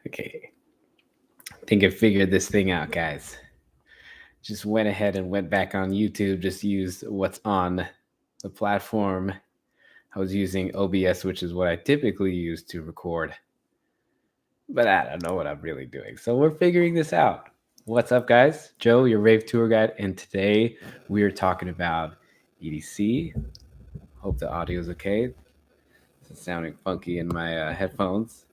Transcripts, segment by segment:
Okay, I think I figured this thing out, guys. Just went ahead and went back on YouTube, just used what's on the platform. I was using OBS, which is what I typically use to record, but I don't know what I'm really doing. So we're figuring this out. What's up, guys? Joe, your Rave tour guide, and today we are talking about EDC. Hope the audio is okay. It's sounding funky in my headphones.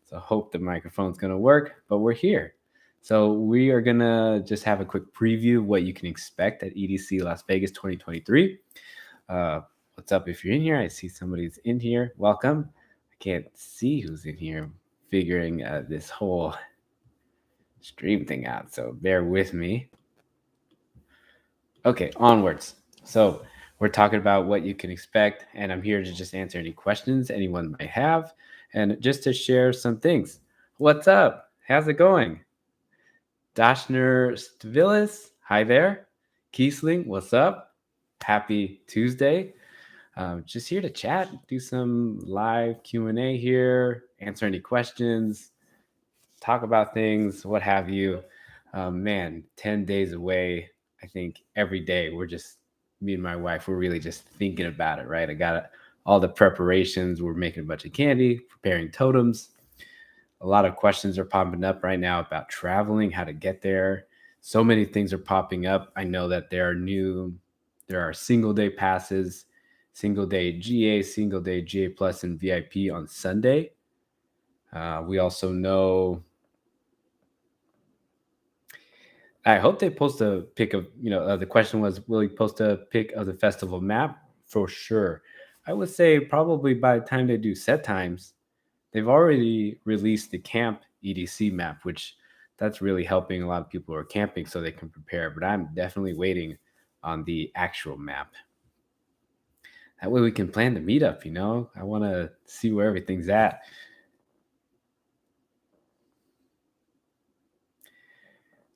So hope the microphone's gonna work, but we're here. So we are gonna just have a quick preview of what you can expect at EDC Las Vegas 2023. Uh, what's up if you're in here? I see somebody's in here. Welcome. I can't see who's in here figuring this whole stream thing out, so bear with me. Okay, onwards. So we're talking about what you can expect, and I'm here to just answer any questions anyone might have, and just to share some things. What's up? How's it going? Dashner Stvilis, hi there. Kiesling, what's up? Happy Tuesday. Just here to chat, do some live Q&A here, answer any questions, talk about things, what have you. Man, 10 days away. I think every day we're just, me and my wife, we're really just thinking about it, right? I got all the preparations. We're making a bunch of candy, preparing totems. A lot of questions are popping up right now about traveling, how to get there. So many things are popping up. I know that there are single day passes, single day GA, single day GA Plus, and VIP on Sunday. We also know, I hope they post a pic of, the question was, will he post a pic of the festival map? For sure. I would say probably by the time they do set times, they've already released the camp EDC map, which that's really helping a lot of people who are camping so they can prepare. But I'm definitely waiting on the actual map. That way we can plan the meetup, I want to see where everything's at.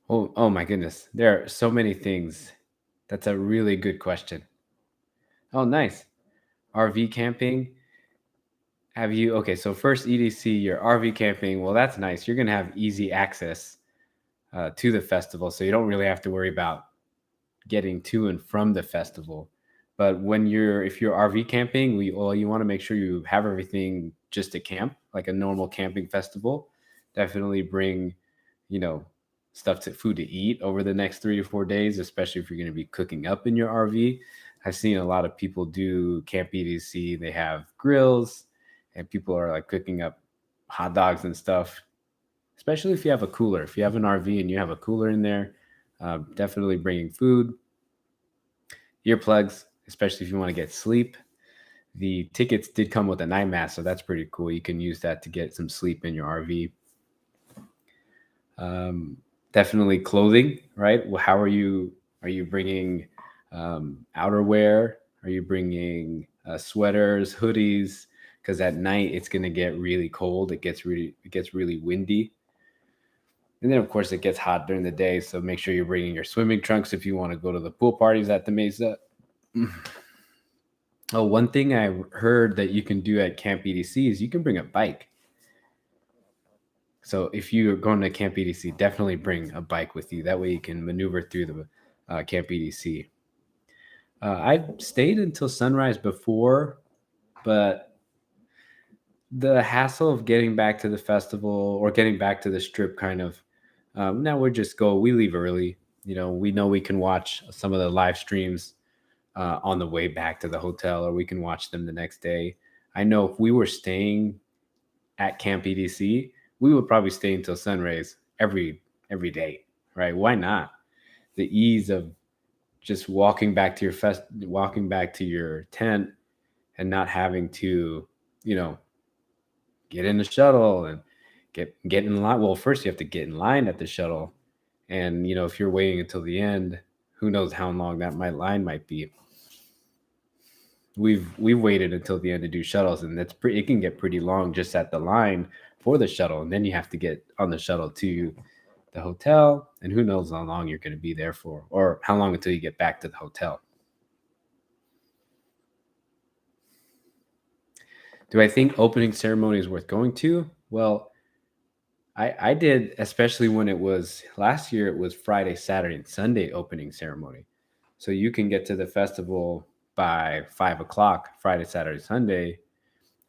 Oh my goodness. There are so many things. That's a really good question. Oh, nice. RV camping. Okay, so first EDC, your RV camping. Well, that's nice. You're going to have easy access to the festival, so you don't really have to worry about getting to and from the festival. But if you're RV camping, you want to make sure you have everything just to camp, like a normal camping festival. Definitely bring, you know, food to eat over the next 3 to 4 days, especially if you're going to be cooking up in your RV. I've seen a lot of people do Camp EDC. They have grills, and people are like cooking up hot dogs and stuff. Especially if you have a cooler. If you have an RV and you have a cooler in there, definitely bringing food, earplugs, especially if you want to get sleep. The tickets did come with a night mask, so that's pretty cool. You can use that to get some sleep in your RV. Definitely clothing, right? Well, how are you? Are you bringing outerwear? Are you bringing sweaters, hoodies? Because at night it's going to get really cold. It gets really windy. And then, of course, it gets hot during the day. So make sure you're bringing your swimming trunks if you want to go to the pool parties at the Mesa. Oh, one thing I heard that you can do at Camp EDC is you can bring a bike. So if you're going to Camp EDC, definitely bring a bike with you. That way you can maneuver through the Camp EDC. I stayed until sunrise before, but the hassle of getting back to the festival or getting back to the strip kind of, now we leave early. We know we can watch some of the live streams on the way back to the hotel, or we can watch them the next day. I know if we were staying at Camp EDC, we would probably stay until sunrise every day, right? Why not? The ease of just walking back to your tent and not having to, get in the shuttle and get in line. Well, first you have to get in line at the shuttle, and if you're waiting until the end, who knows how long line might be. We've waited until the end to do shuttles, and it can get pretty long just at the line for the shuttle, and then you have to get on the shuttle to the hotel, and who knows how long you're going to be there for, or how long until you get back to the hotel. Do I think opening ceremony is worth going to? Well, I did, especially when it was last year, it was Friday, Saturday, and Sunday opening ceremony. So you can get to the festival by 5 o'clock, Friday, Saturday, Sunday,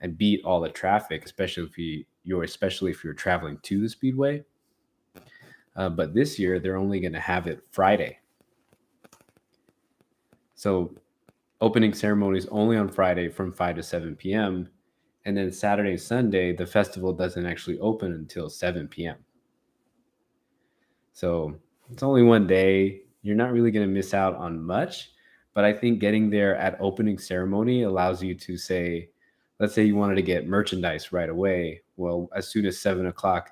and beat all the traffic, especially if you're traveling to the speedway. But this year they're only going to have it Friday. So opening ceremony is only on Friday from 5 to 7 p.m. And then Saturday, Sunday, the festival doesn't actually open until 7 p.m. So it's only one day. You're not really going to miss out on much. But I think getting there at opening ceremony allows you to say, let's say you wanted to get merchandise right away. Well, as soon as 7 o'clock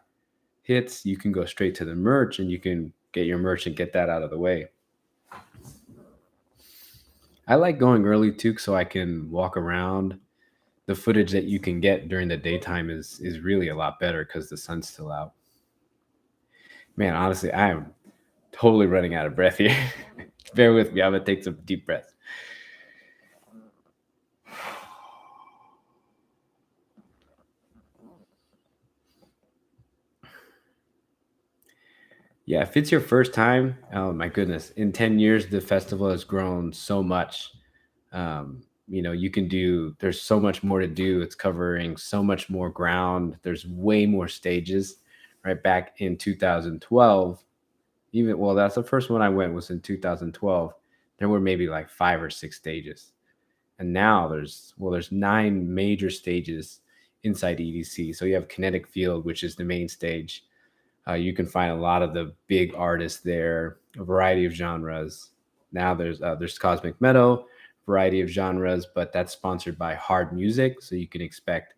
hits, you can go straight to the merch and you can get your merch and get that out of the way. I like going early too, so I can walk around. The footage that you can get during the daytime is really a lot better because the sun's still out. Man, honestly, I am totally running out of breath here. Bear with me. I'm gonna take some deep breaths. Yeah, if it's your first time, oh my goodness, in 10 years, the festival has grown so much. You can do, there's so much more to do. It's covering so much more ground. There's way more stages. Right back in 2012, even, well, that's the first one I went was in 2012. There were maybe like 5 or 6 stages. And now there's 9 major stages inside EDC. So you have Kinetic Field, which is the main stage. You can find a lot of the big artists there, a variety of genres. Now there's Cosmic Meadow, variety of genres, but that's sponsored by Hard Music, so you can expect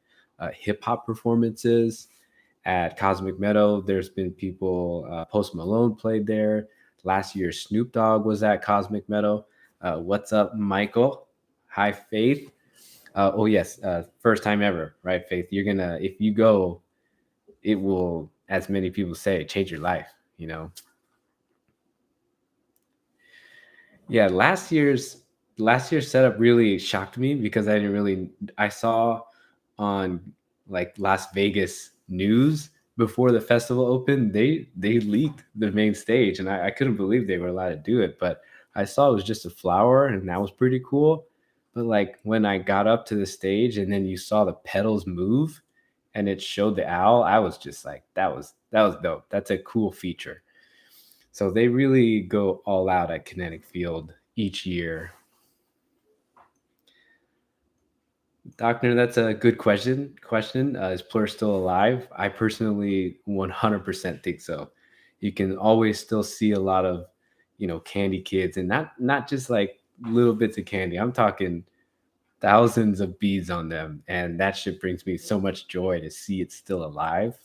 hip hop performances at Cosmic Meadow. There's been people. Post Malone played there last year. Snoop Dogg was at Cosmic Meadow. What's up, Michael? Hi, Faith. Oh yes, first time ever, right, Faith? You're gonna if you go, it will, as many people say, change your life. Yeah, last year's setup really shocked me because I saw on like Las Vegas news before the festival opened, they leaked the main stage, and I couldn't believe they were allowed to do it. But I saw it was just a flower, and that was pretty cool. But like when I got up to the stage and then you saw the petals move and it showed the owl, I was just like, that was dope. That's a cool feature. So they really go all out at Kinetic Field each year. Doctor, that's a good question. Is Plur still alive? I personally 100% think so. You can always still see a lot of, candy kids, and not just like little bits of candy. I'm talking thousands of beads on them, and that shit brings me so much joy to see it still alive.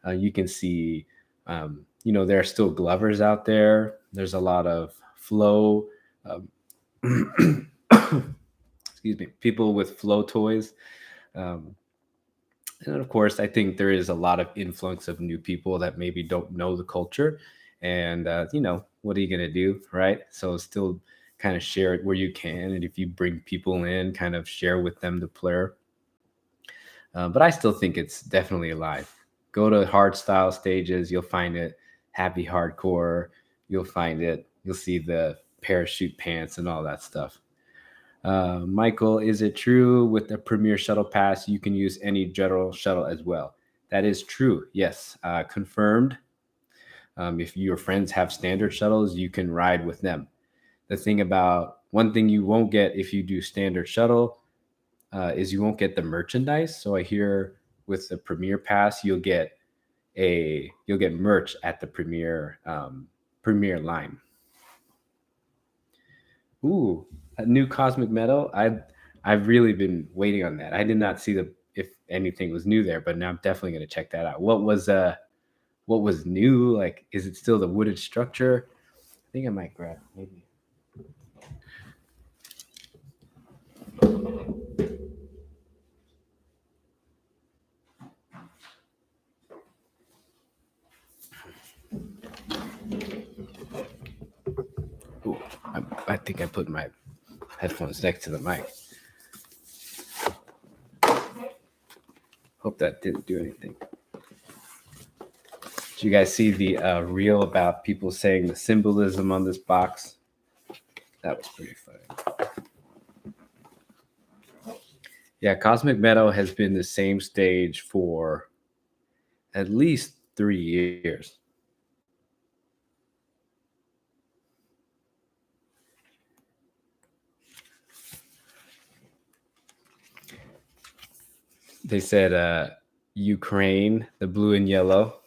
You can see, there are still glovers out there. There's a lot of flow. Um, excuse me, people with flow toys. Um, and of course, I think there is a lot of influx of new people that maybe don't know the culture. And, what are you going to do? Right. So still kind of share it where you can. And if you bring people in, kind of share with them the player. But I still think it's definitely alive. Go to hard style stages, you'll find it. Happy hardcore, you'll find it. You'll see the parachute pants and all that stuff. Michael, is it true with the Premier Shuttle Pass you can use any general shuttle as well? That is true. Yes, confirmed. If your friends have standard shuttles, you can ride with them. One thing you won't get if you do standard shuttle is you won't get the merchandise. So I hear with the Premier Pass, you'll get merch at the Premier line. Ooh, a new Cosmic Metal. I've really been waiting on that. I did not see the if anything was new there, but now I'm definitely going to check that out. What was new? Like, is it still the wooded structure? I think I might grab maybe. Ooh, I think I put my headphones next to the mic. Hope that didn't do anything. Did you guys see the reel about people saying the symbolism on this box? That was pretty funny. Yeah, Cosmic Meadow has been the same stage for at least 3 years. They said Ukraine, the blue and yellow.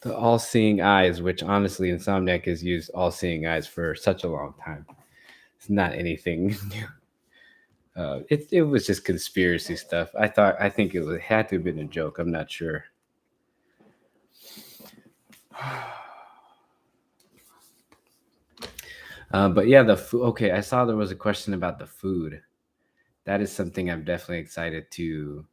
The all-seeing eyes, which honestly Insomniac has used all-seeing eyes for such a long time. It's not anything new. It was just conspiracy stuff. I think it had to have been a joke. I'm not sure. But yeah, the food. Okay, I saw there was a question about the food. That is something I'm definitely excited to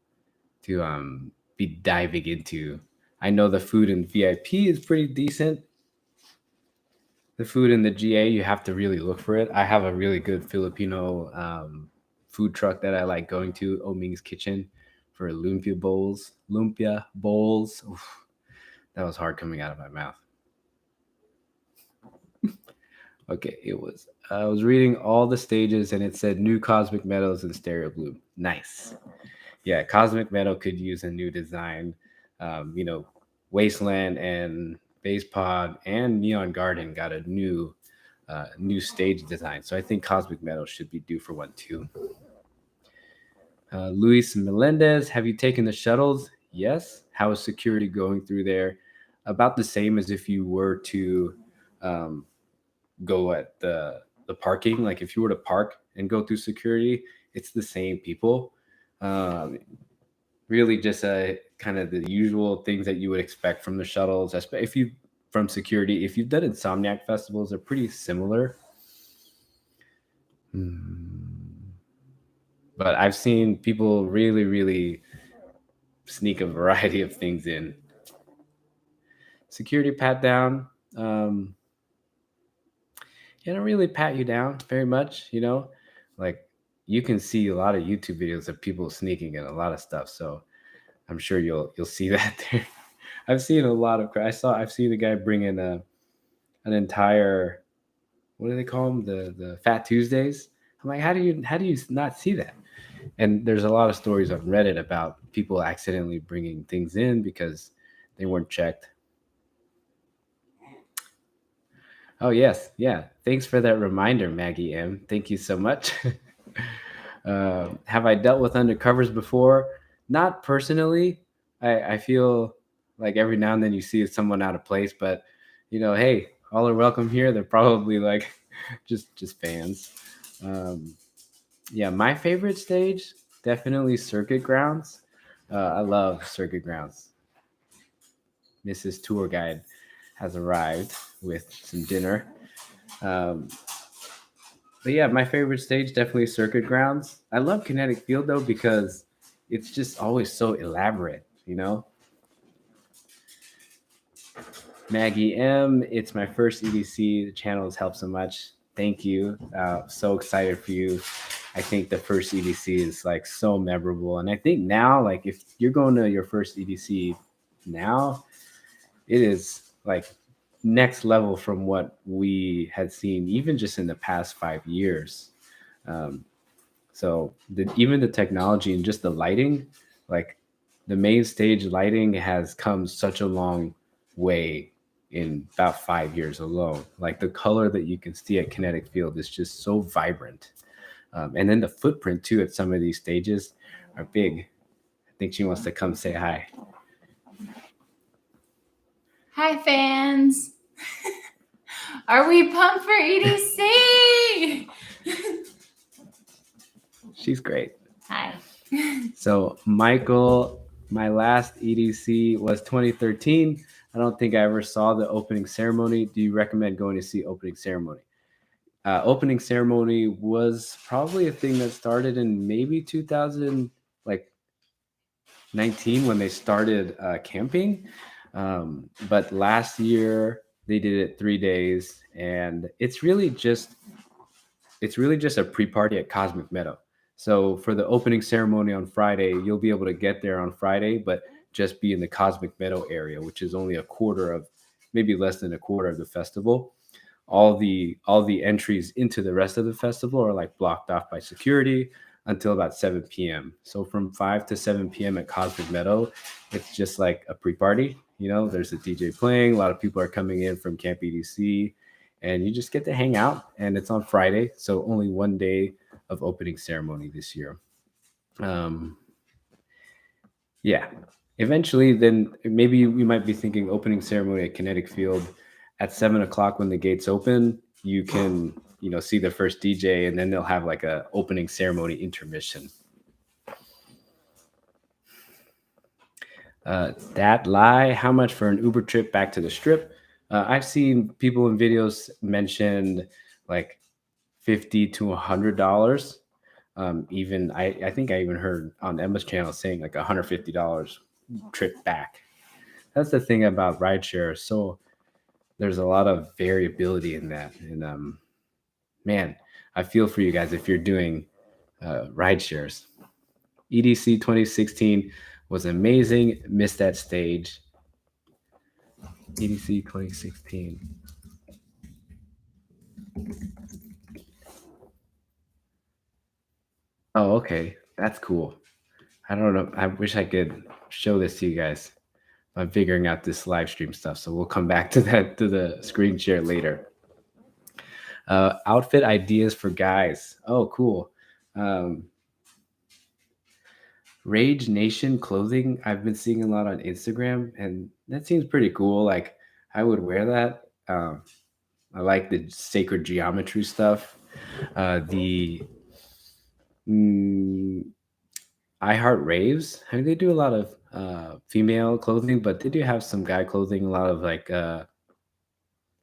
be diving into. I know the food in VIP is pretty decent. The food in the GA, you have to really look for it. I have a really good Filipino food truck that I like going to, Oming's Kitchen, for lumpia bowls. Oof, that was hard coming out of my mouth. Okay, I was reading all the stages and it said new Cosmic Meadows and Stereo Bloom. Nice. Yeah, Cosmic Meadow could use a new design. Wasteland and Base Pod and Neon Garden got a new stage design. So I think Cosmic Meadow should be due for one too. Luis Melendez, have you taken the shuttles? Yes. How is security going through there? About the same as if you were to go at the parking. Like if you were to park and go through security, it's the same people. Really just kind of the usual things that you would expect from the shuttles. If you from security, if you've done Insomniac festivals, they're pretty similar. But I've seen people really, really sneak a variety of things in. Security pat down. They don't really pat you down very much, like you can see a lot of YouTube videos of people sneaking in a lot of stuff. So I'm sure you'll see that there. I've seen a lot of. I've seen a guy bring in an entire. What do they call them? The Fat Tuesdays. I'm like, how do you not see that? And there's a lot of stories on Reddit about people accidentally bringing things in because they weren't checked. Oh yes, yeah. Thanks for that reminder, Maggie M. Thank you so much. Have I dealt with undercovers before? Not personally. I feel like every now and then you see someone out of place, but hey, all are welcome here. They're probably like just fans. Yeah, my favorite stage definitely Circuit Grounds. I love Circuit Grounds. Mrs. Tour Guide has arrived with some dinner. But yeah, my favorite stage definitely Circuit Grounds. I love Kinetic Field though because it's just always so elaborate, Maggie M, it's my first EDC. The channel has helped so much. Thank you. So excited for you. I think the first EDC is like so memorable. And I think now, like if you're going to your first EDC now, it is like next level from what we had seen, even just in the past 5 years. So even the technology and just the lighting, like the main stage lighting has come such a long way in about 5 years alone. Like the color that you can see at Kinetic Field is just so vibrant. And then the footprint too at some of these stages are big. I think she wants to come say hi. Hi, fans. Are we pumped for EDC? She's great. Hi. So, Michael, my last EDC was 2013. I don't think I ever saw the opening ceremony. Do you recommend going to see opening ceremony? Opening ceremony was probably a thing that started in maybe 2019 when they started camping. But last year they did it 3 days, and it's really just a pre-party at Cosmic Meadow. So for the opening ceremony on Friday, you'll be able to get there on Friday, but just be in the Cosmic Meadow area, which is only a quarter of, maybe less than a quarter of the festival. All the entries into the rest of the festival are like blocked off by security until about 7 p.m. So from 5 to 7 p.m. at Cosmic Meadow, it's just like a pre-party. There's a DJ playing. A lot of people are coming in from Camp EDC, and you just get to hang out. And it's on Friday, so only one day of opening ceremony this year. Um, yeah. Eventually, then maybe you might be thinking opening ceremony at Kinetic Field at 7 o'clock when the gates open. You can, see the first DJ, and then they'll have like a opening ceremony intermission. That lie, how much for an Uber trip back to the strip? I've seen people in videos mention like $50 to $100. Even I think I even heard on Emma's channel saying like $150 trip back. That's the thing about rideshare. So there's a lot of variability in that. And man, I feel for you guys if you're doing ride shares. EDC 2016 was amazing. Missed that stage. EDC 2016. Oh, okay. That's cool. I don't know. I wish I could show this to you guys. I'm figuring out this live stream stuff, so we'll come back to that, to the screen share later. Outfit ideas for guys. Oh, cool. Um, Rage Nation clothing. I've been seeing a lot on Instagram, and that seems pretty cool. Like I would wear that. I like the sacred geometry stuff. The I Heart Raves. I mean, they do a lot of female clothing, but they do have some guy clothing. A lot of like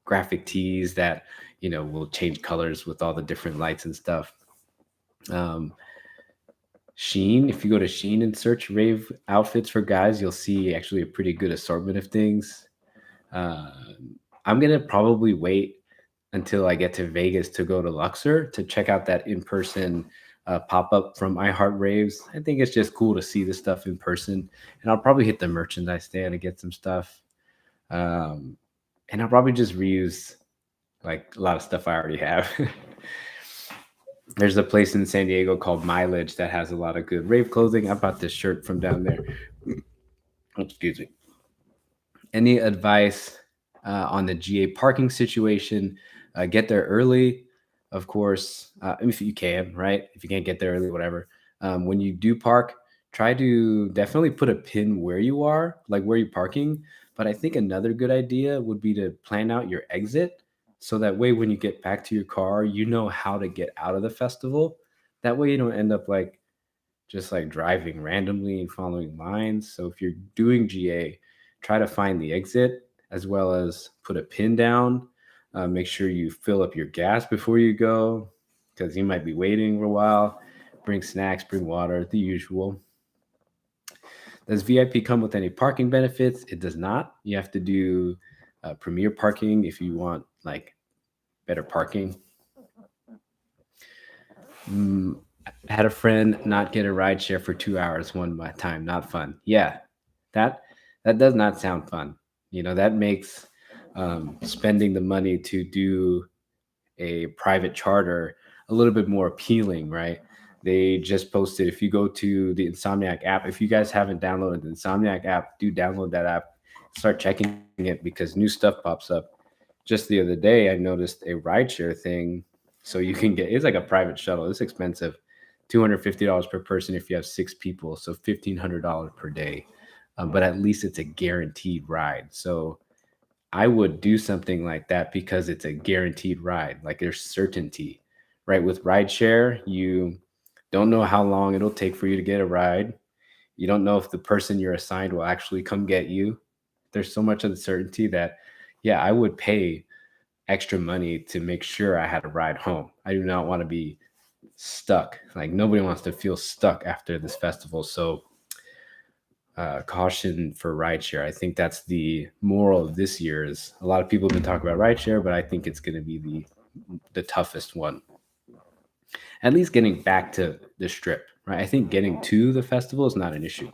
graphic tees that will change colors with all the different lights and stuff. Sheen, if you go to Sheen and search rave outfits for guys, you'll see actually a pretty good assortment of things. I'm gonna probably wait until I get to Vegas to go to Luxor to check out that in-person pop-up from iHeart Raves. I think it's just cool to see the stuff in person, and I'll probably hit the merchandise stand and get some stuff. And I'll probably just reuse like a lot of stuff I already have. There's a place in San Diego called Mileage that has a lot of good rave clothing. I bought this shirt from down there. Excuse me. Any advice on the GA parking situation? Get there early, of course, if you can, right? If you can't get there early, whatever. When you do park, try to definitely put a pin where you are, like where you're parking. But I think another good idea would be to plan out your exit. So that way, when you get back to your car, you know how to get out of the festival. That way, you don't end up like just like driving randomly and following lines. So if you're doing GA, try to find the exit as well as put a pin down. Make sure you fill up your gas before you go because you might be waiting for a while. Bring snacks, bring water, the usual. Does VIP come with any parking benefits? It does not. You have to do premier parking if you want like better parking. Had a friend not get a ride share for 2 hours one time. Not fun. Yeah, that does not sound fun. That makes spending the money to do a private charter a little bit more appealing, right? They just posted, if you go to the Insomniac app, if you guys haven't downloaded the Insomniac app, do download that app, start checking it because new stuff pops up. Just the other day, I noticed a rideshare thing. So you can get, it's like a private shuttle. It's expensive, $250 per person if you have 6 people. So $1,500 per day. But at least it's a guaranteed ride. So I would do something like that because it's a guaranteed ride. Like there's certainty, right? With rideshare, you don't know how long it'll take for you to get a ride. You don't know if the person you're assigned will actually come get you. There's so much uncertainty that, yeah, I would pay extra money to make sure I had a ride home. I do not want to be stuck. Like nobody wants to feel stuck after this festival. So caution for rideshare. I think that's the moral of this year. Is a lot of people have been talking about rideshare, but I think it's going to be the toughest one. At least getting back to the strip, right? I think getting to the festival is not an issue.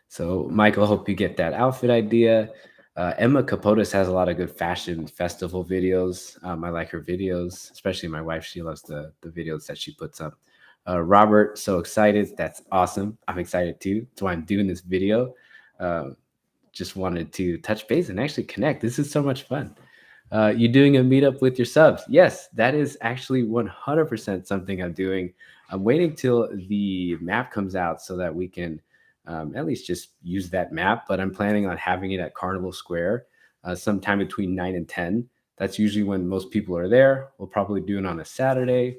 So, Michael, hope you get that outfit idea. Emma Capotis has a lot of good fashion festival videos. I like her videos, especially my wife. She loves the videos that she puts up. Robert, so excited. That's awesome. I'm excited too. That's why I'm doing this video. Uh, just wanted to touch base and actually connect. This is so much fun. You doing a meetup with your subs? Yes, that is actually 100% something I'm doing. I'm waiting till the map comes out so that we can at least just use that map. But I'm planning on having it at Carnival Square sometime between 9 and 10. That's usually when most people are there. We'll probably do it on a Saturday.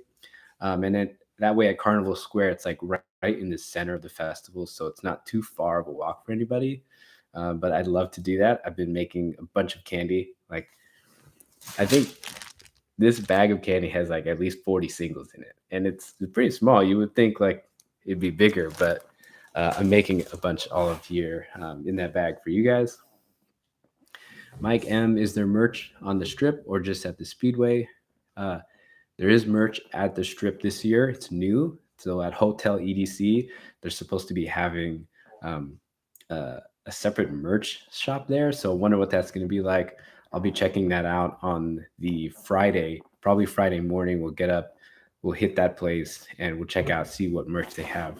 And then that way at Carnival Square, it's like right in the center of the festival. So it's not too far of a walk for anybody. But I'd love to do that. I've been making a bunch of candy. Like, I think this bag of candy has like at least 40 singles in it, and it's pretty small. You would think like it'd be bigger, but I'm making a bunch all of here in that bag for you guys. Mike M, is there merch on the strip or just at the Speedway? Uh, there is merch at the strip this year. It's new. So at Hotel EDC, they're supposed to be having um, a separate merch shop there. So I wonder what that's going to be like. I'll be checking that out on the Friday, probably Friday morning. We'll get up, we'll hit that place, and we'll check out, see what merch they have.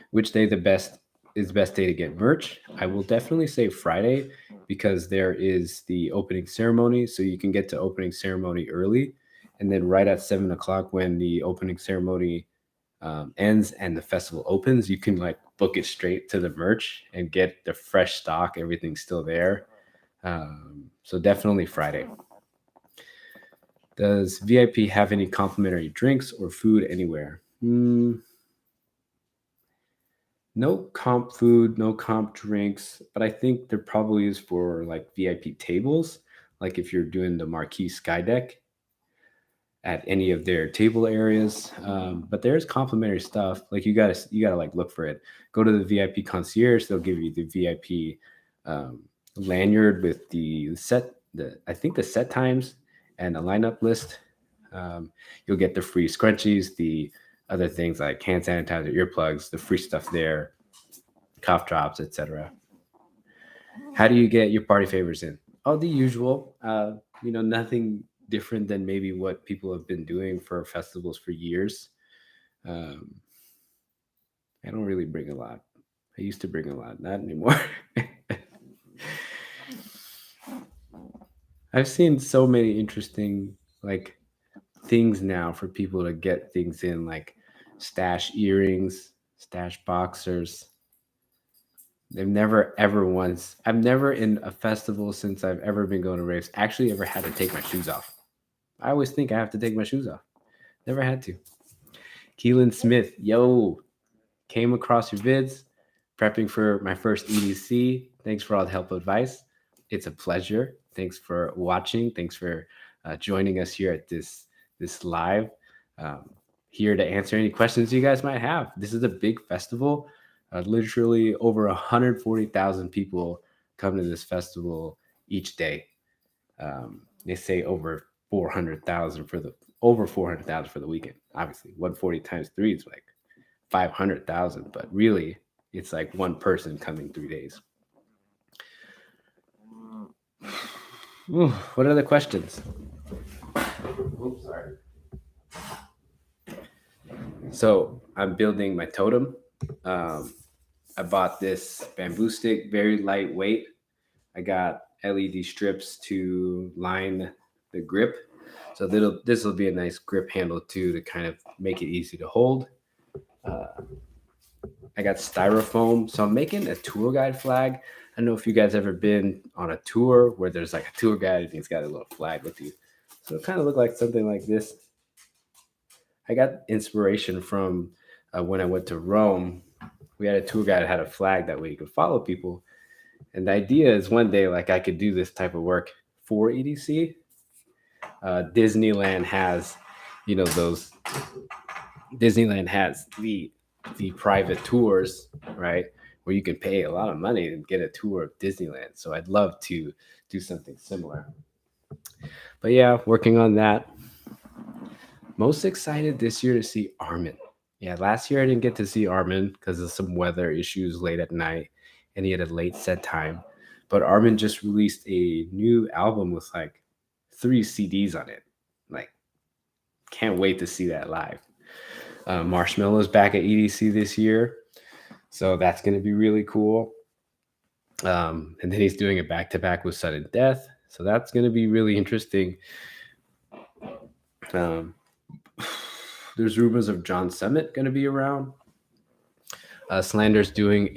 Which day the best day to get merch? I will definitely say Friday because there is the opening ceremony, so you can get to opening ceremony early, and then right at 7 o'clock when the opening ceremony ends and the festival opens, you can like book it straight to the merch and get the fresh stock. Everything's still there. So definitely Friday. Does VIP have any complimentary drinks or food anywhere? No comp food, no comp drinks, but I think there probably is for like VIP tables. Like if you're doing the Marquee Sky Deck at any of their table areas, but there's complimentary stuff. Like you gotta like look for it. Go to the VIP concierge; they'll give you the VIP lanyard with the I think the set times and a lineup list. You'll get the free scrunchies, the other things like hand sanitizer, earplugs, the free stuff there, cough drops, etc. How do you get your party favors in? Oh, the usual. Nothing different than maybe what people have been doing for festivals for years. Um, I don't really bring a lot. I used to bring a lot, not anymore. I've seen so many interesting like things now for people to get things in, like stash earrings, stash boxers. They've never ever once. I've never in a festival since I've ever been going to raves actually ever had to take my shoes off. I always think I have to take my shoes off. Never had to. Keelan Smith, yo, came across your vids, prepping for my first EDC. Thanks for all the helpful advice. It's a pleasure. Thanks for watching. Thanks for joining us here at this live. Um, Here to answer any questions you guys might have. This is a big festival. Literally over 140,000 people come to this festival each day. They say over 400,000 for the weekend. Obviously, 140 times three is like 500,000, but really, it's like one person coming 3 days. Ooh, what are the questions? Oops, sorry. So I'm building my totem. I bought this bamboo stick, very lightweight. I got LED strips to line the grip. So this will be a nice grip handle too to kind of make it easy to hold. Uh, I got styrofoam. So I'm making a tour guide flag. I don't know if you guys ever been on a tour where there's like a tour guide and he's got a little flag with you. So it kind of looked like something like this. I got inspiration from when I went to Rome. We had a tour guide that had a flag that way you could follow people. And the idea is one day, like I could do this type of work for EDC. Disneyland has, those. Disneyland has the private tours, right? Where you can pay a lot of money and get a tour of Disneyland. So I'd love to do something similar. But yeah, working on that. Most excited this year to see Armin. Yeah, last year I didn't get to see Armin because of some weather issues late at night, and he had a late set time. But Armin just released a new album with like 3 CDs on it. Like, can't wait to see that live. Marshmello's back at EDC this year, so that's going to be really cool. And then he's doing it back to back with Sudden Death, so that's going to be really interesting. Um, there's rumors of John Summit going to be around. Slander's doing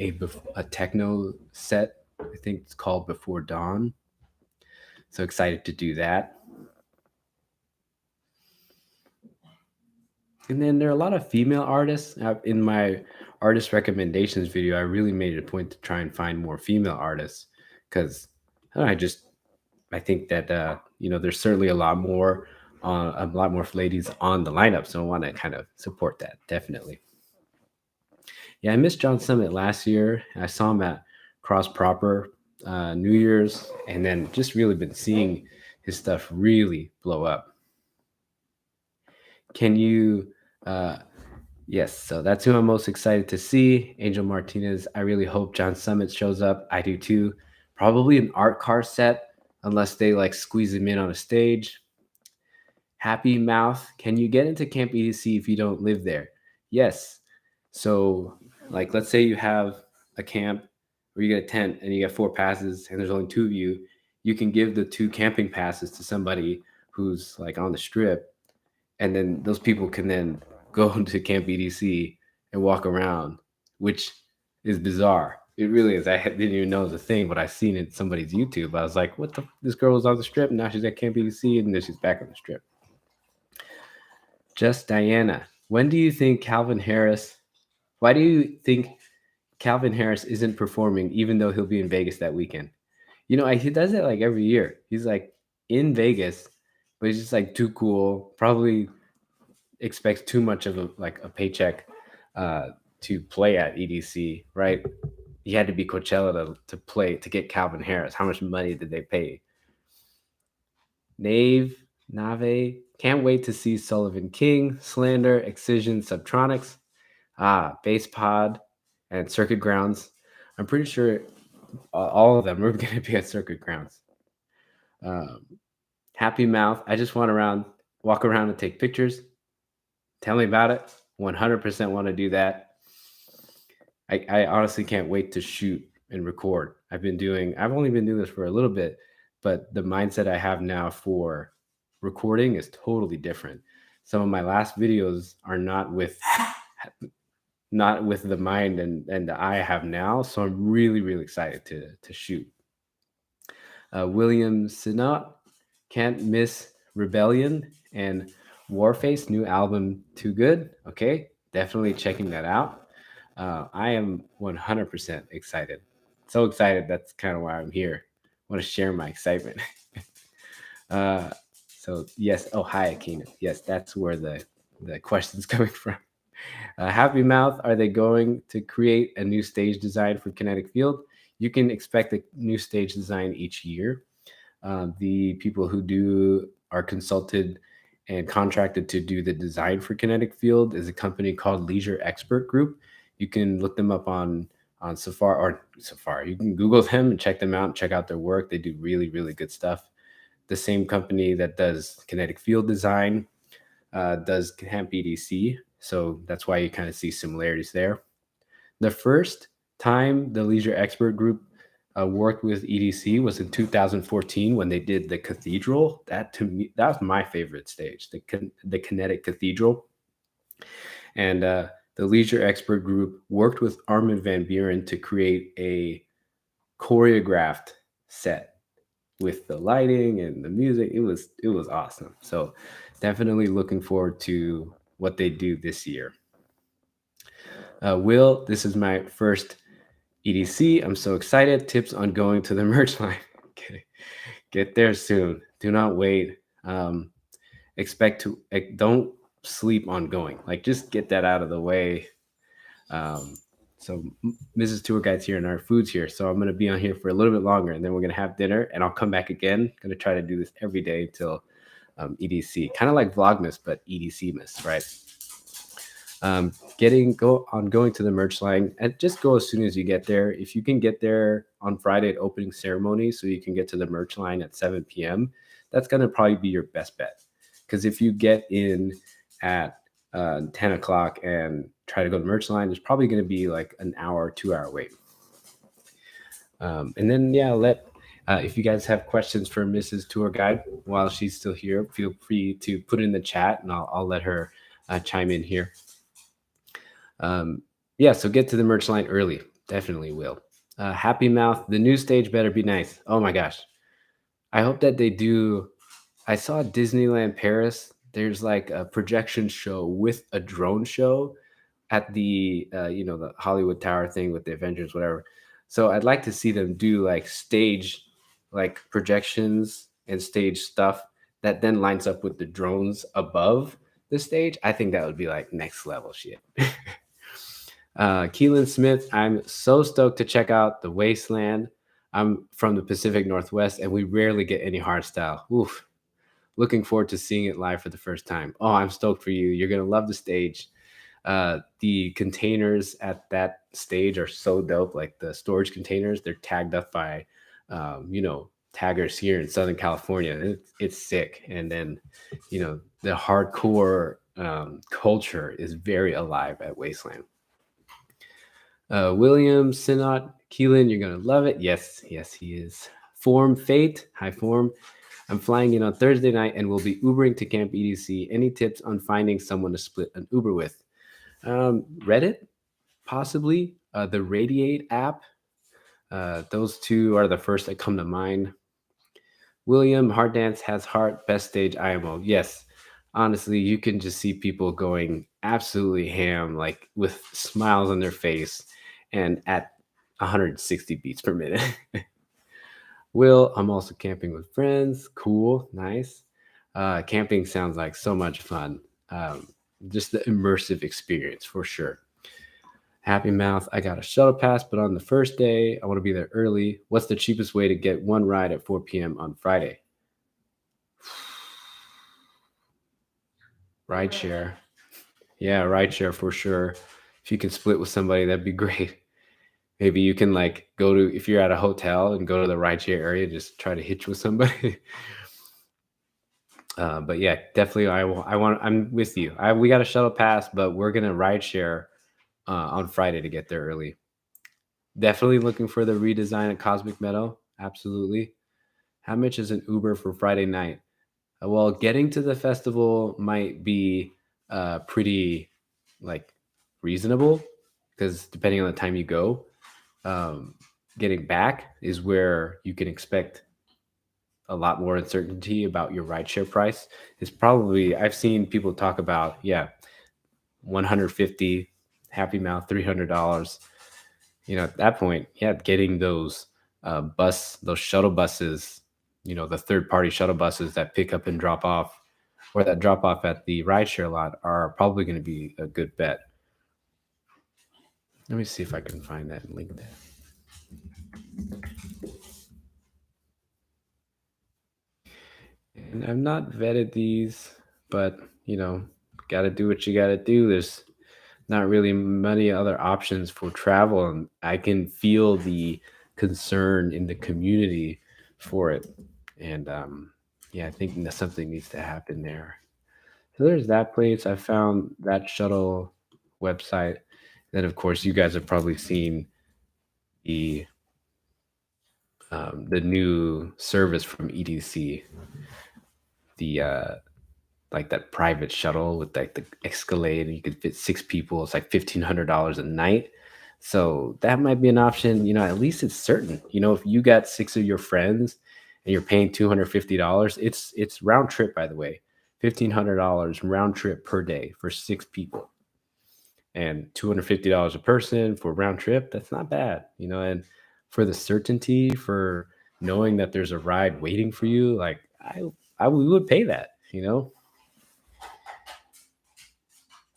a techno set. I think it's called Before Dawn. So excited to do that. And then there are a lot of female artists. In my artist recommendations video, I really made it a point to try and find more female artists because I think that there's certainly a lot more ladies on the lineup. So I want to kind of support that definitely. Yeah, I missed John Summit last year. I saw him at Cross Proper New Year's, and then just really been seeing his stuff really blow up. Can you? Yes, so that's who I'm most excited to see. Angel Martinez. I really hope John Summit shows up. I do too. Probably an art car set, unless they like squeeze him in on a stage. Happy Mouth. Can you get into Camp EDC if you don't live there? Yes. So, like, let's say you have a camp where you get a tent and you get 4 passes and there's only 2 of you. You can give the 2 camping passes to somebody who's like on the strip, and then those people can then go to Camp EDC and walk around, which is bizarre. It really is. I didn't even know it was a thing, but I seen it in somebody's YouTube. I was like, what the? This girl was on the strip, and now she's at Camp EDC, and then she's back on the strip. Just Diana. When do you think Calvin Harris? Why do you think Calvin Harris isn't performing, even though he'll be in Vegas that weekend? He does it like every year. He's like in Vegas, but he's just like too cool. Probably expects too much of a paycheck to play at EDC, right? He had to be Coachella to play to get Calvin Harris. How much money did they pay? Nave, can't wait to see Sullivan King, Slander, Excision, Subtronics, Bass Pod, and Circuit Grounds. I'm pretty sure all of them are going to be at Circuit Grounds. Happy Mouth. I just want to walk around and take pictures. Tell me about it. 100% want to do that. I honestly can't wait to shoot and record. I've only been doing this for a little bit, but the mindset I have now for recording is totally different. Some of my last videos are not with the mind and the eye I have now. So I'm really, really excited to shoot. William Sinat, can't miss Rebellion and Warface new album Too Good. Okay, definitely checking that out. I am 100% excited. So excited. That's kind of why I'm here. I want to share my excitement. So yes. Oh, hi, Akina. Yes, that's where the question's coming from. Happy Mouth, are they going to create a new stage design for Kinetic Field? You can expect a new stage design each year. The people who are consulted and contracted to do the design for Kinetic Field is a company called Leisure Expert Group. You can look them up on Safari. You can Google them and check them out and check out their work. They do really, really good stuff. The same company that does Kinetic Field design does Camp EDC. So that's why you kind of see similarities there. The first time the Leisure Expert Group worked with EDC was in 2014 when they did the Cathedral. That to me, that was my favorite stage, the Kinetic Cathedral. And the Leisure Expert Group worked with Armin van Buren to create a choreographed set with the lighting and the music. It was awesome. So definitely looking forward to what they do this year. Will, this is my first EDC. I'm so excited. Tips on going to the merch line. Okay. Get there soon. Do not wait. Don't sleep on going. Like, just get that out of the way. So Mrs. Tour Guide's here and our food's here. So I'm going to be on here for a little bit longer, and then we're going to have dinner, and I'll come back again. Going to try to do this every day until EDC, kind of like Vlogmas, but EDC miss, right? Going to the merch line, and just go as soon as you get there. If you can get there on Friday at opening ceremony, so you can get to the merch line at 7 p.m., that's going to probably be your best bet. Because if you get in at 10 o'clock and try to go to merch line, there's probably going to be like an hour, 2 hour wait. And then, if you guys have questions for Mrs. Tour Guide while she's still here, feel free to put it in the chat, and I'll let her chime in here. So get to the merch line early. Definitely will. Happy Mouth, the new stage better be nice. Oh my gosh. I hope that they do. I saw Disneyland Paris. There's like a projection show with a drone show at the the Hollywood Tower thing with the Avengers, whatever. So I'd like to see them do like stage, like projections and stage stuff that then lines up with the drones above the stage. I think that would be like next level shit. Keelan Smith, I'm so stoked to check out the Wasteland. I'm from the Pacific Northwest, and we rarely get any hardstyle. Oof. Looking forward to seeing it live for the first time. Oh, I'm stoked for you. You're going to love the stage. The containers at that stage are so dope. Like the storage containers, they're tagged up by, taggers here in Southern California. It's sick. And then, the hardcore culture is very alive at Wasteland. William Sinot, Keelan, you're going to love it. Yes, he is. Form Fate, hi Form. I'm flying in on Thursday night and will be Ubering to Camp EDC. Any tips on finding someone to split an Uber with? Reddit, possibly. The Radiate app. Those two are the first that come to mind. William, Hard Dance has heart, best stage IMO. Yes, honestly, you can just see people going absolutely ham, like with smiles on their face and at 160 beats per minute. Will, I'm also camping with friends. Cool, nice. Camping sounds like so much fun. Just the immersive experience for sure. Happy Mouth, I got a shuttle pass, but on the first day, I want to be there early. What's the cheapest way to get one ride at 4 p.m. on Friday? Rideshare. Yeah, rideshare for sure. If you can split with somebody, that'd be great. Maybe you can like go to, if you're at a hotel and go to the rideshare area, just try to hitch with somebody. But yeah, definitely, I'm with you. We got a shuttle pass, but we're gonna rideshare on Friday to get there early. Definitely looking for the redesign at Cosmic Meadow. Absolutely. How much is an Uber for Friday night? Well, getting to the festival might be pretty like reasonable because depending on the time you go, getting back is where you can expect a lot more uncertainty about your rideshare price. It's probably, I've seen people talk about, 150, Happy Mouth, $300. At that point, getting those those shuttle buses, the third party shuttle buses that pick up and drop off, or that drop off at the rideshare lot, are probably going to be a good bet. Let me see if I can find that link there. And I've not vetted these, but got to do what you got to do. There's not really many other options for travel, and I can feel the concern in the community for it. And I think that something needs to happen there. So there's that place. I found that shuttle website. Then of course you guys have probably seen the new service from EDC, the like that private shuttle with like the Escalade, and you could fit 6 people. It's like $1,500 a night. So that might be an option. At least it's certain. If you got 6 of your friends and you're paying $250, it's round trip, by the way, $1,500 round trip per day for 6 people, and $250 a person for round trip. That's not bad, and for the certainty, for knowing that there's a ride waiting for you, like we would pay that.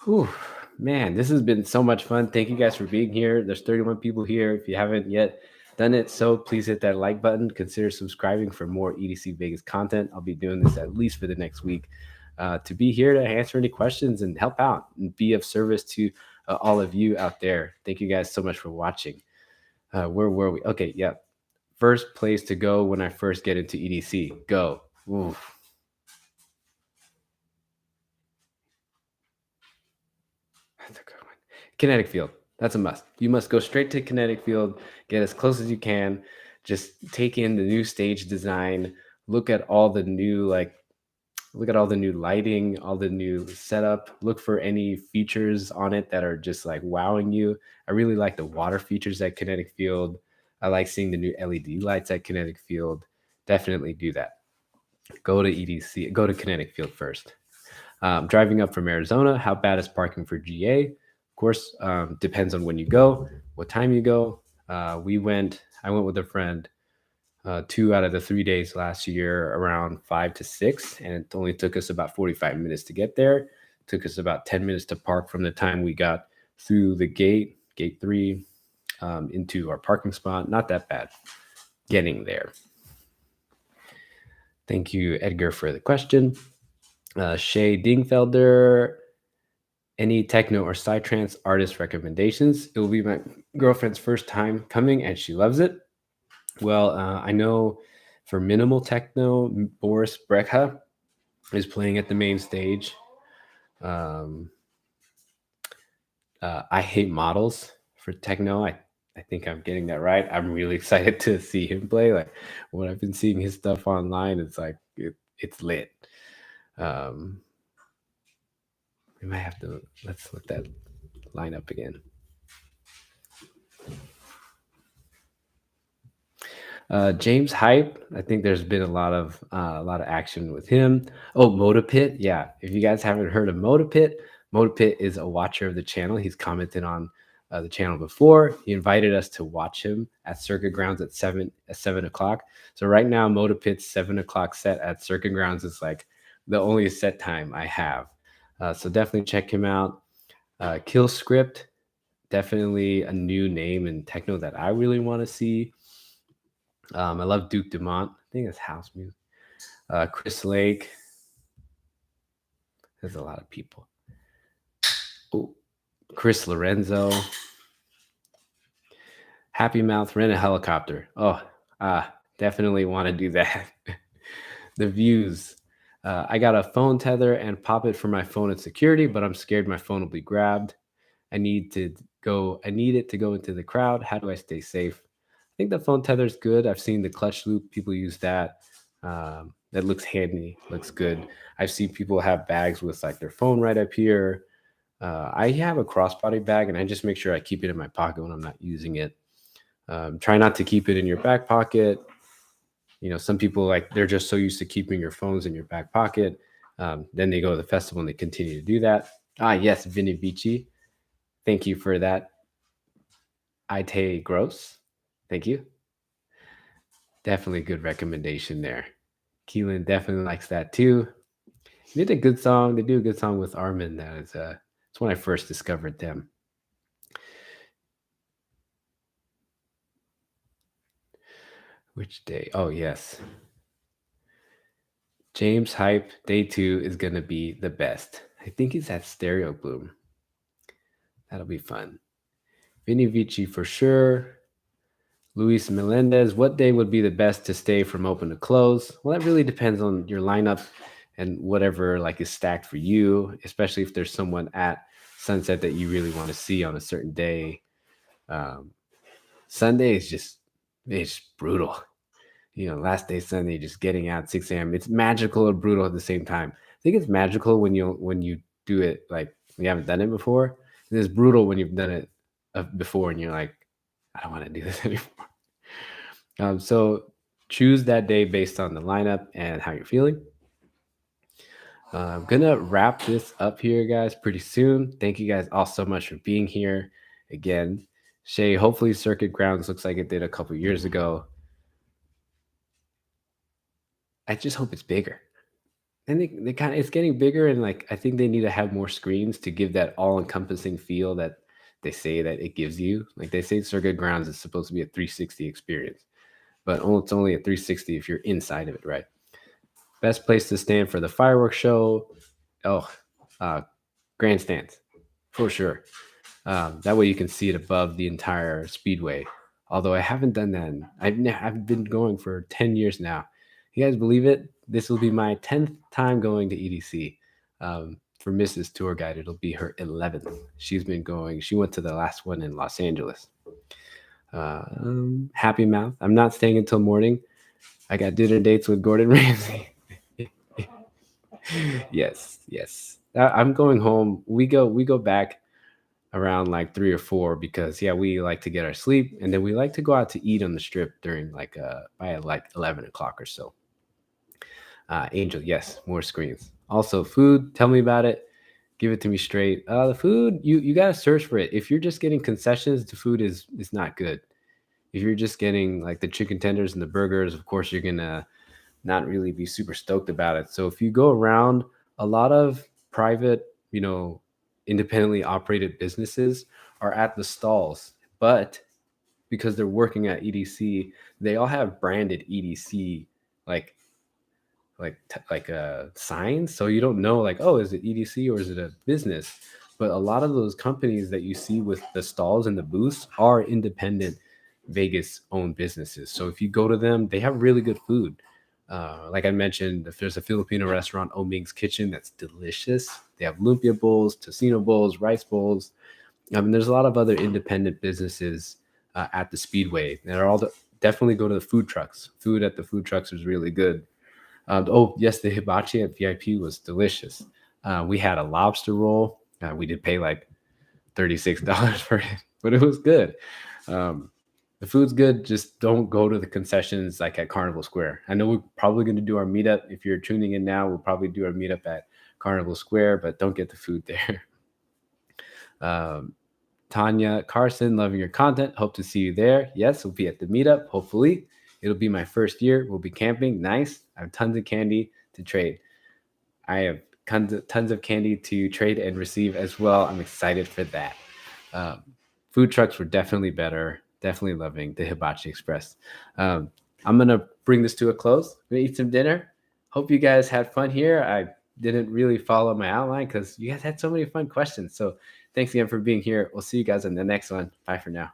Whew, Man, this has been so much fun. Thank you guys for being here. There's 31 people here. If you haven't yet done it, so please hit that like button. Consider subscribing for more EDC Vegas content. I'll be doing this at least for the next week to be here to answer any questions and help out and be of service to all of you out there. Thank you guys so much for watching. Where were we? Okay, yeah. First place to go when I first get into EDC. Go. Oof. That's a good one. Kinetic field. That's a must. You must go straight to kinetic field, get as close as you can, just take in the new stage design, look at all the new look at all the new lighting, all the new setup, look for any features on it that are just like wowing you. I really like the water features at kinetic field. I like seeing the new LED lights at kinetic field. Definitely do that. Go to EDC, go to kinetic field first. Driving up from Arizona, how bad is parking for GA? Of course, depends on when you go, what time you go. I went with a friend 2 out of the 3 days last year around 5 to 6, and it only took us about 45 minutes to get there. It took us about 10 minutes to park from the time we got through the gate 3, into our parking spot. Not that bad getting there. Thank you, Edgar, for the question. Shay Dingfelder, any techno or psytrance artist recommendations? It will be my girlfriend's first time coming and she loves it. Well, I know for minimal techno, Boris Brejcha is playing at the main stage. Um, I Hate Models for techno. I think I'm getting that right. I'm really excited to see him play. Like when I've been seeing his stuff online, it's like it's lit. Um, we might have to let's look that line up again. James Hype, I think there's been a lot of action with him. Oh, Motapit, yeah. If you guys haven't heard of Motapit, Motapit is a watcher of the channel. He's commented on the channel before. He invited us to watch him at Circuit Grounds at 7 o'clock. So right now, Motapit's 7 o'clock set at Circuit Grounds is like the only set time I have. So definitely check him out. Kill Script, definitely a new name in techno that I really want to see. I love Duke Dumont. I think it's house music. Chris Lake. There's a lot of people. Oh, Chris Lorenzo. Happy Mouth, Rent a Helicopter. Oh, definitely want to do that. The Views. I got a phone tether and pop it for my phone and security, but I'm scared my phone will be grabbed. I need it to go into the crowd. How do I stay safe? I think the phone tether is good. I've seen the clutch loop. People use that. That looks handy, looks good. I've seen people have bags with like their phone right up here. I have a crossbody bag and I just make sure I keep it in my pocket when I'm not using it. Try not to keep it in your back pocket. You know, some people they're just so used to keeping your phones in your back pocket. Then they go to the festival and they continue to do that. Yes, Vinny Vici. Thank you for that. Ite Gross. Thank you. Definitely a good recommendation there. Keelan definitely likes that too. They did a good song. They do a good song with Armin. It's when I first discovered them. Which day? Oh, yes. James Hype, day 2 is going to be the best. I think it's at Stereo Bloom. That'll be fun. Vinny Vici for sure. Luis Melendez, what day would be the best to stay from open to close? Well, that really depends on your lineup and whatever is stacked for you, especially if there's someone at Sunset that you really want to see on a certain day. Sunday is it's brutal. You know, last day Sunday, just getting out at 6 a.m. It's magical and brutal at the same time. I think it's magical when you do it like you haven't done it before. And it's brutal when you've done it before and you're like, I don't want to do this anymore. So choose that day based on the lineup and how you're feeling. I'm gonna wrap this up here, guys, pretty soon. Thank you guys all so much for being here again. Shay, hopefully Circuit Grounds looks like it did a couple years ago. I just hope it's bigger. And they kind of it's getting bigger, and like I think they need to have more screens to give that all-encompassing feel that they say that it gives you. Like they say Circuit Grounds is supposed to be a 360 experience, but it's only a 360 if you're inside of it, right? Best place to stand for the fireworks show. Oh, uh, grandstands for sure. That way you can see it above the entire speedway. Although I haven't done that, I've been going for 10 years now. You guys believe it? This will be my 10th time going to EDC. For Mrs. Tour Guide, it'll be her 11th. She's been going. She went to the last one in Los Angeles. Happy Mouth. I'm not staying until morning. I got dinner dates with Gordon Ramsay. Yes, yes. I'm going home. We go back around like 3 or 4 because yeah, we like to get our sleep, and then we like to go out to eat on the strip during like by like 11 o'clock or so. Angel, yes, more screens. Also, food. Tell me about it. Give it to me straight. The food, you gotta search for it. If you're just getting concessions, the food is not good. If you're just getting like the chicken tenders and the burgers, of course you're gonna not really be super stoked about it. So if you go around, a lot of private, independently operated businesses are at the stalls, but because they're working at EDC, they all have branded EDC like signs, so you don't know like, oh, is it EDC or is it a business? But a lot of those companies that you see with the stalls and the booths are independent Vegas owned businesses. So if you go to them, they have really good food. Like I mentioned, if there's a Filipino restaurant, Oming's Kitchen, that's delicious. They have lumpia bowls, tocino bowls, rice bowls. I mean, there's a lot of other independent businesses at the Speedway. They're all definitely go to the food trucks. Food at the food trucks is really good. Oh, yes, the hibachi at VIP was delicious. We had a lobster roll. We did pay like $36 for it, but it was good. Um, the food's good. Just don't go to the concessions like at Carnival Square. I know we're probably going to do our meetup. If you're tuning in now, we'll probably do our meetup at Carnival Square, but don't get the food there. Um, Tanya Carson, loving your content. Hope to see you there. Yes, we'll be at the meetup. Hopefully, it'll be my first year. We'll be camping. Nice. I have tons of candy to trade. I have tons of candy to trade and receive as well. I'm excited for that. Um, Food trucks were definitely better. Definitely loving the Hibachi Express. Um, I'm gonna bring this to a close. I'm gonna eat some dinner. Hope you guys had fun here. I didn't really follow my outline because you guys had so many fun questions. So thanks again for being here. We'll see you guys in the next one. Bye for now.